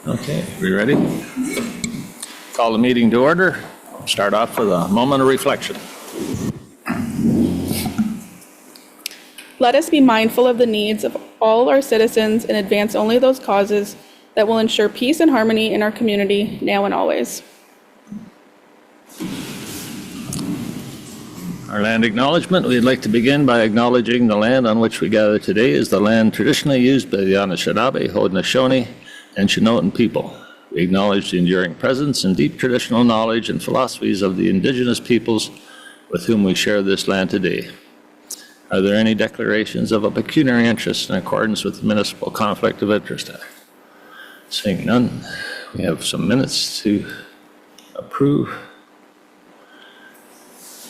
Okay, we ready? Call the meeting to order. Start off with a moment of reflection. Let us be mindful of the needs of all our citizens and advance only those causes that will ensure peace and harmony in our community now and always. Our land acknowledgement. We'd like to begin by acknowledging the land on which we gather today is the land traditionally used by the Anishinaabe, Haudenosaunee, and Chinook people. We acknowledge the enduring presence and deep traditional knowledge and philosophies of the indigenous peoples with whom we share this land today. Are there any declarations of a pecuniary interest in accordance with the Municipal Conflict of Interest Act? Seeing none, we have some minutes to approve.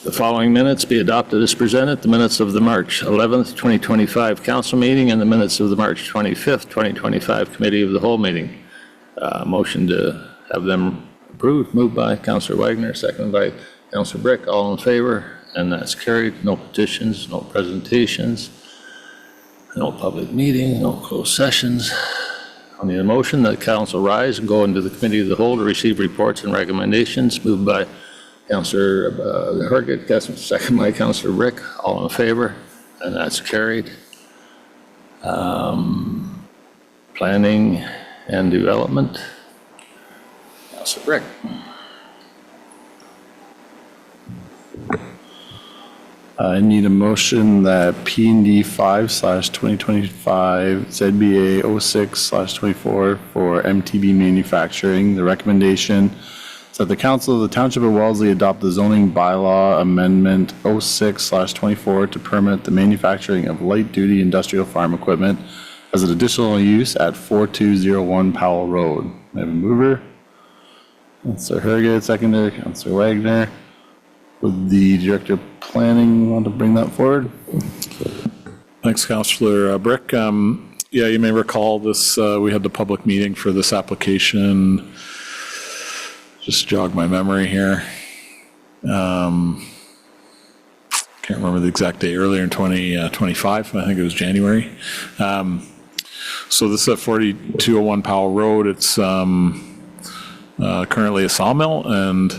The following minutes be adopted as presented: the minutes of the March 11th, 2025 council meeting and the minutes of the March 25th, 2025 committee of the whole meeting. Motion to have them approved, moved by Councillor Wagner, seconded by Councillor Brick. All in favor? And that's carried. No petitions, no presentations, no public meetings, no closed sessions. On the motion that council rise and go into the committee of the whole to receive reports and recommendations, moved by Councillor Herget, second by Councillor Brick. All in favor? And that's carried. Planning and development. Councillor Brick. I need a motion that P&D 5/2025 ZBA 06/24 for MTB Manufacturing. The recommendation is that the Council of the Township of Wellesley adopt the zoning bylaw amendment 06/24 to permit the manufacturing of light-duty industrial farm equipment as an additional use at 4201 Powell Road. I have a mover. Councillor Herget, seconder. Councillor Wagner. Would the Director of Planning want to bring that forward? Thanks, Councillor Brick. Yeah, you may recall this. We had the public meeting for this application. Just jog my memory here. Can't remember the exact date. Earlier in 2025, I think it was January. So this is at 4201 Powell Road. It's currently a sawmill, and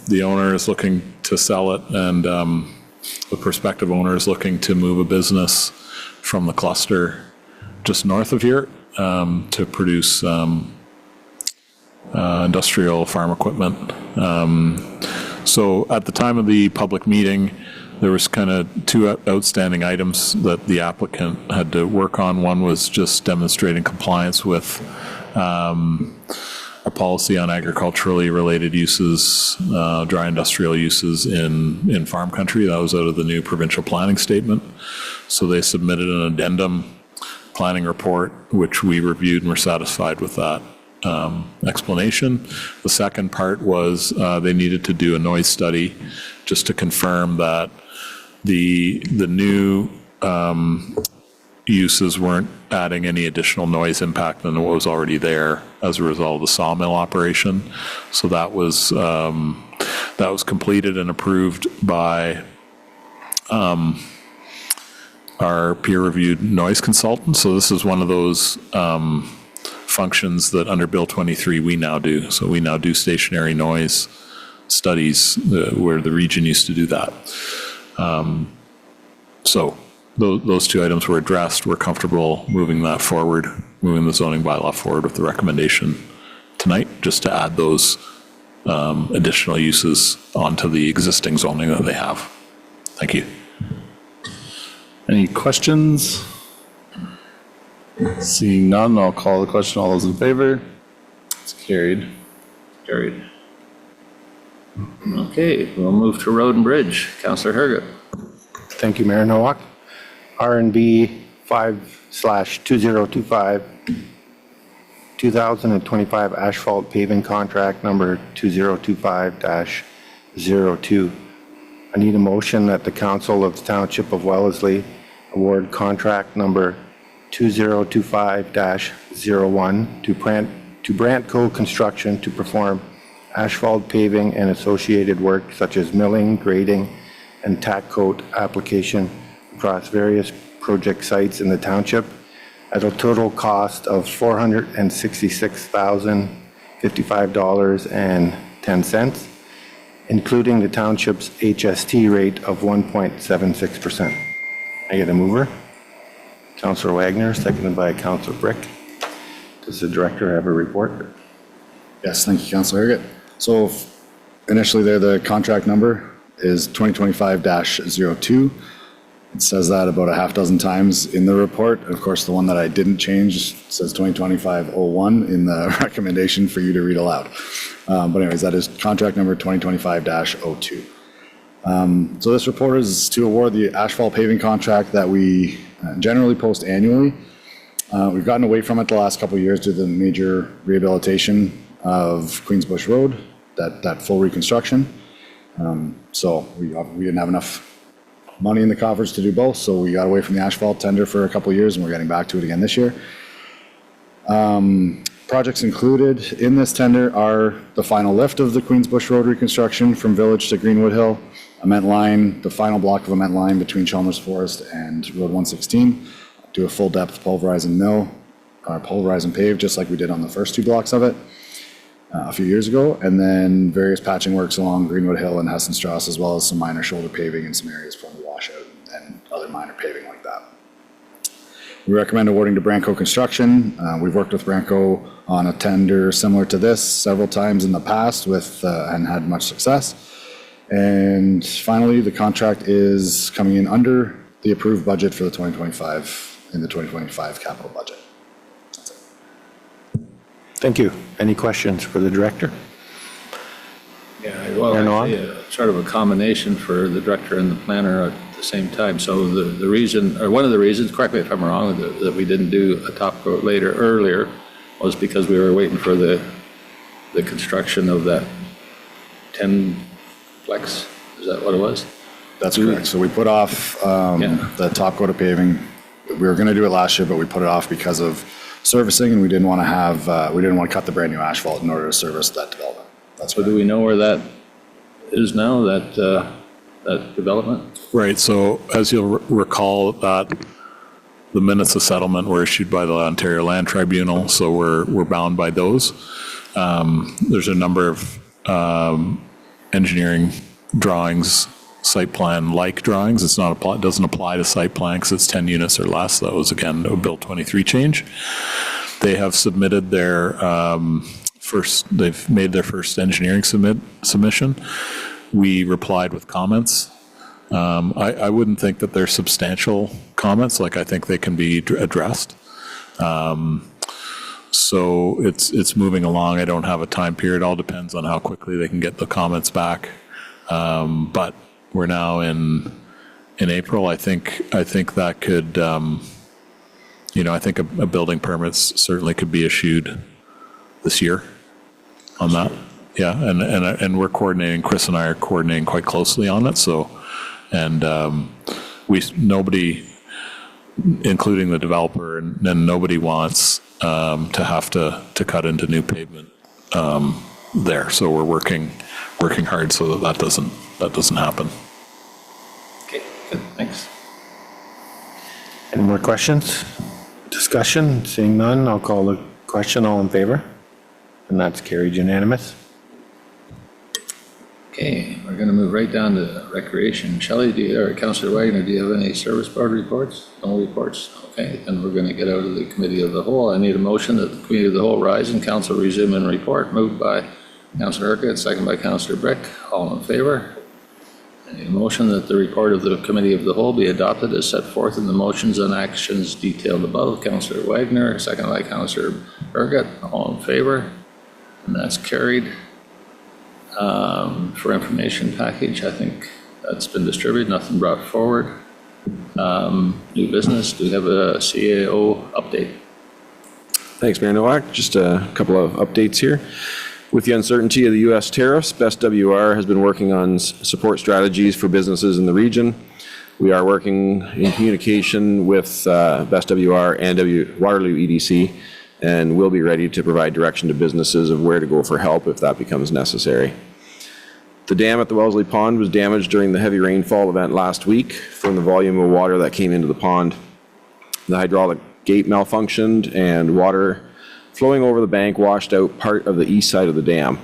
the owner is looking to sell it, and the prospective owner is looking to move a business from the cluster just north of here to produce industrial farm equipment. So at the time of the public meeting, there was kind of two outstanding items that the applicant had to work on. One was just demonstrating compliance with a policy on agriculturally related uses, dry industrial uses in farm country. That was out of the new provincial planning statement. So they submitted an addendum planning report, which we reviewed and were satisfied with that explanation. The second part was they needed to do a noise study just to confirm that the new uses weren't adding any additional noise impact than what was already there as a result of the sawmill operation. So that was completed and approved by our peer-reviewed noise consultant. So this is one of those functions that under Bill 23 we now do. So we now do stationary noise studies where the region used to do that. So those two items were addressed. We're comfortable moving that forward, moving the zoning bylaw forward with the recommendation tonight, just to add those additional uses onto the existing zoning that they have. Thank you. Any questions? Seeing none, I'll call the question. All those in favor? It's carried. Carried. Okay, we'll move to Road and Bridge. Councillor Herget. Thank you, Mayor Nowak. R&B 5/2025, 2025 asphalt paving contract number 2025-02. I need a motion that the Council of the Township of Wellesley award contract number 2025-01 to Brantco Construction to perform asphalt paving and associated work such as milling, grading, and tack coat application across various project sites in the township at a total cost of $466,055.10, including the township's HST rate of 1.76%. I get a mover? Councillor Wagner, seconded by Councillor Brick. Does the director have a report? Yes, thank you, Councillor Hargett. So initially there, the contract number is 2025-02. It says that about a half dozen times in the report. Of course, the one that I didn't change says 2025-01 in the recommendation for you to read aloud. But anyways, that is contract number 2025-02. So this report is to award the asphalt paving contract that we generally post annually. We've gotten away from it the last couple of years due to the major rehabilitation of Queensbush Road, that full reconstruction. So we didn't have enough money in the coffers to do both, so we got away from the asphalt tender for a couple of years, and we're getting back to it again this year. Projects included in this tender are the final lift of the Queensbush Road reconstruction from Village to Greenwood Hill, Ament line, the final block of Ament line between Chalmers Forest and Road 116, do a full depth pulverize and mill, pulverize and pave, just like we did on the first two blocks of it a few years ago, and then various patching works along Greenwood Hill and Hessenstrasse, as well as some minor shoulder paving in some areas from the washout and other minor paving like that. We recommend awarding to Branco Construction. We've worked with Branco on a tender similar to this several times in the past with and had much success. And finally, the contract is coming in under the approved budget for the 2025 in the 2025 capital budget. Thank you. Any questions for the director? Yeah, well, actually, sort of a combination for the director and the planner at the same time. So the reason, or one of the reasons, correct me if I'm wrong, that we didn't do a top coat earlier was because we were waiting for the construction of that 10-plex. Is that what it was? That's correct. So we put off the top coat of paving. We were going to do it last year, but we put it off because of servicing, and we didn't want to have, we didn't want to cut the brand new asphalt in order to service that development. That's So do we know where that is now, that development? Right, so as you'll recall, that the minutes of settlement were issued by the Ontario Land Tribunal, so we're bound by those. There's a number of engineering drawings, site plan-like drawings. It doesn't apply to site plan because it's 10 units or less. That was, again, a Bill 23 change. They have submitted their they've made their first engineering submission. We replied with comments. I wouldn't think that they're substantial comments, like I think they can be addressed. So it's moving along. I don't have a time period. It all depends on how quickly they can get the comments back. But we're now in April. I think that could, I think a building permits certainly could be issued this year on that. Yeah, and we're coordinating. Chris and I are coordinating quite closely on it. So, and nobody, including the developer, and nobody wants to have to cut into new pavement there. So we're working hard so that doesn't happen. Okay, good, thanks. Any more questions? Discussion? Seeing none, I'll call the question. All in favor? And that's carried unanimous. Okay, we're going to move right down to recreation. Shelley, or Councillor Wagner, do you have any service board reports? No reports? Okay, then we're going to get out of the committee of the whole. I need a motion that the committee of the whole rise and council resume and report. Moved by Councillor Urquhart, second by Councillor Brick. All in favor? I need a motion that the report of the committee of the whole be adopted as set forth in the motions and actions detailed above. Councillor Wagner, second by Councillor Urquhart. All in favor? And that's carried. For information package, I think that's been distributed, nothing brought forward. New business, do we have a CAO update? Thanks, Mayor Nowak. Just a couple of updates here. With the uncertainty of the U.S. tariffs, Best WR has been working on support strategies for businesses in the region. We are working in communication with Best WR and Waterloo EDC, and we'll be ready to provide direction to businesses of where to go for help if that becomes necessary. The dam at the Wellesley Pond was damaged during the heavy rainfall event last week from the volume of water that came into the pond. The hydraulic gate malfunctioned and water flowing over the bank washed out part of the east side of the dam.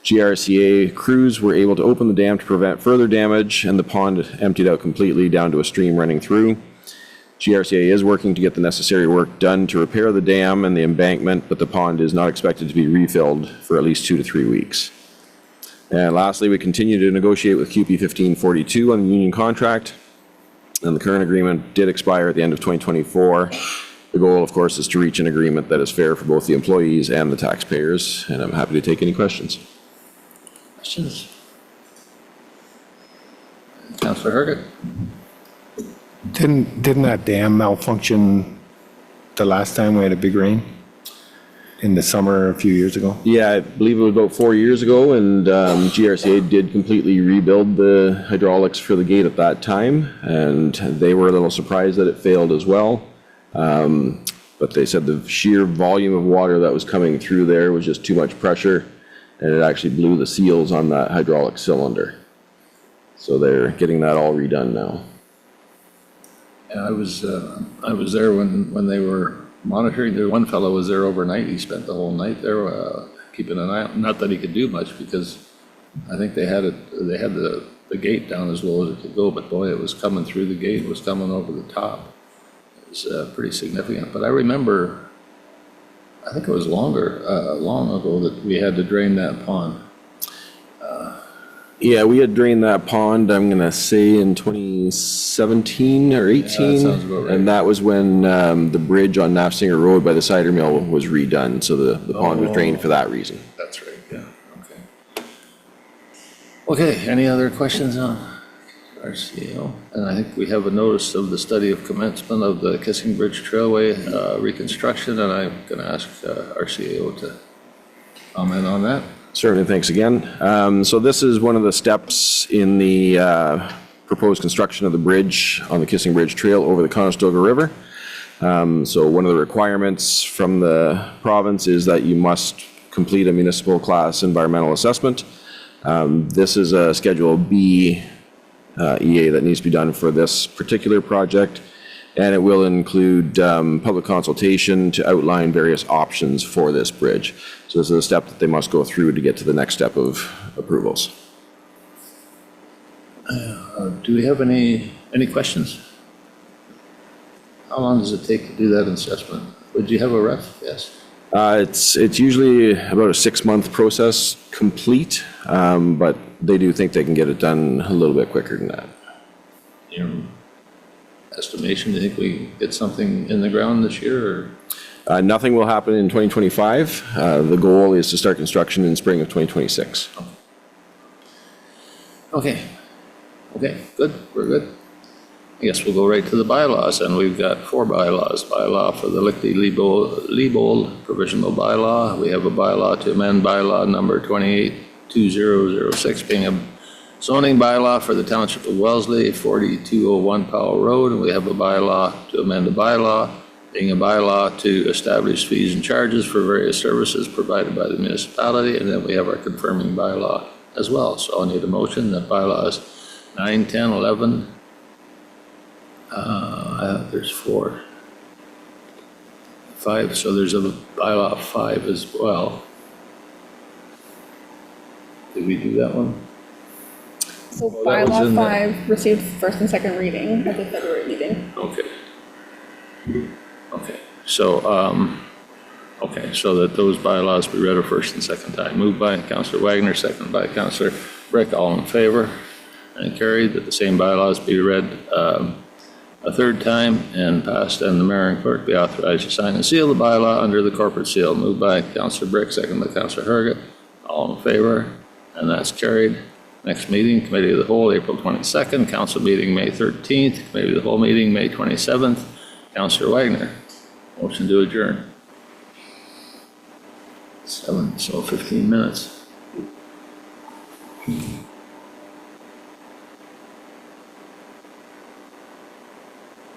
GRCA crews were able to open the dam to prevent further damage, and the pond emptied out completely down to a stream running through. GRCA is working to get the necessary work done to repair the dam and the embankment, but the pond is not expected to be refilled for at least 2 to 3 weeks. And lastly, we continue to negotiate with QP 1542 on the union contract, and the current agreement did expire at the end of 2024. The goal, of course, is to reach an agreement that is fair for both the employees and the taxpayers, and I'm happy to take any questions. Questions? Councillor Herget? Didn't that dam malfunction the last time we had a big rain? In the summer a few years ago? Yeah, I believe it was about 4 years ago, and GRCA did completely rebuild the hydraulics for the gate at that time, and they were a little surprised that it failed as well. But they said the sheer volume of water that was coming through there was just too much pressure, and it actually blew the seals on that hydraulic cylinder. So they're getting that all redone now. Yeah, I was there when they were monitoring. There, one fellow was there overnight. He spent the whole night there, keeping an eye on. Not that he could do much, because I think they had the gate down as low as it could go. But boy, it was coming through the gate. It was coming over the top. It was pretty significant. But I remember, I think it was long ago that we had to drain that pond. Yeah, we had drained that pond, I'm going to say in 2017 or 18. Yeah, that sounds about right. And that was when the bridge on Nafsinger Road by the cider mill was redone, so the pond was drained for that reason. That's right, yeah, okay. Okay, any other questions on our CEO? And I think we have a notice of the study of commencement of the Kissing Bridge Trailway reconstruction, and I'm going to ask our CEO to comment on that. Certainly, thanks again. So this is one of the steps in the proposed construction of the bridge on the Kissing Bridge Trail over the Conestoga River. So one of the requirements from the province is that you must complete a municipal class environmental assessment. This is a Schedule B EA that needs to be done for this particular project, and it will include public consultation to outline various options for this bridge. So this is a step that they must go through to get to the next step of approvals. Do we have any questions? How long does it take to do that assessment? Would you have a ref? Yes. It's usually about a 6-month process complete, but they do think they can get it done a little bit quicker than that. Your estimation, do you think we get something in the ground this year? Or? Nothing will happen in 2025. The goal is to start construction in spring of 2026. Okay, good, we're good. I guess we'll go right to the bylaws, and we've got 4 bylaws. Bylaw for the Lichty-Liebold provisional bylaw. We have a bylaw to amend bylaw number 282006, being a zoning bylaw for the Township of Wellesley, 4201 Powell Road. And we have a bylaw to amend a bylaw, being a bylaw to establish fees and charges for various services provided by the municipality. And then we have our confirming bylaw as well. So I'll need a motion that bylaws 9, 10, 11. There's 4. 5, so there's a bylaw 5 as well. Did we do that one? So Well, that was bylaw in there. 5 received first and second reading at the February meeting. Okay. So, so that those bylaws be read a first and second time. Moved by Councillor Wagner, second by Councillor Brick, all in favor. And carried that the same bylaws be read a third time and passed, and the mayor and clerk be authorized to sign and seal the bylaw under the corporate seal. Moved by Councillor Brick, second by Councillor Herget, all in favor, and that's carried. Next meeting, Committee of the Whole, April 22nd, Council meeting, May 13th, Committee of the Whole meeting, May 27th. Councillor Wagner, motion to adjourn. 7, so 15 minutes.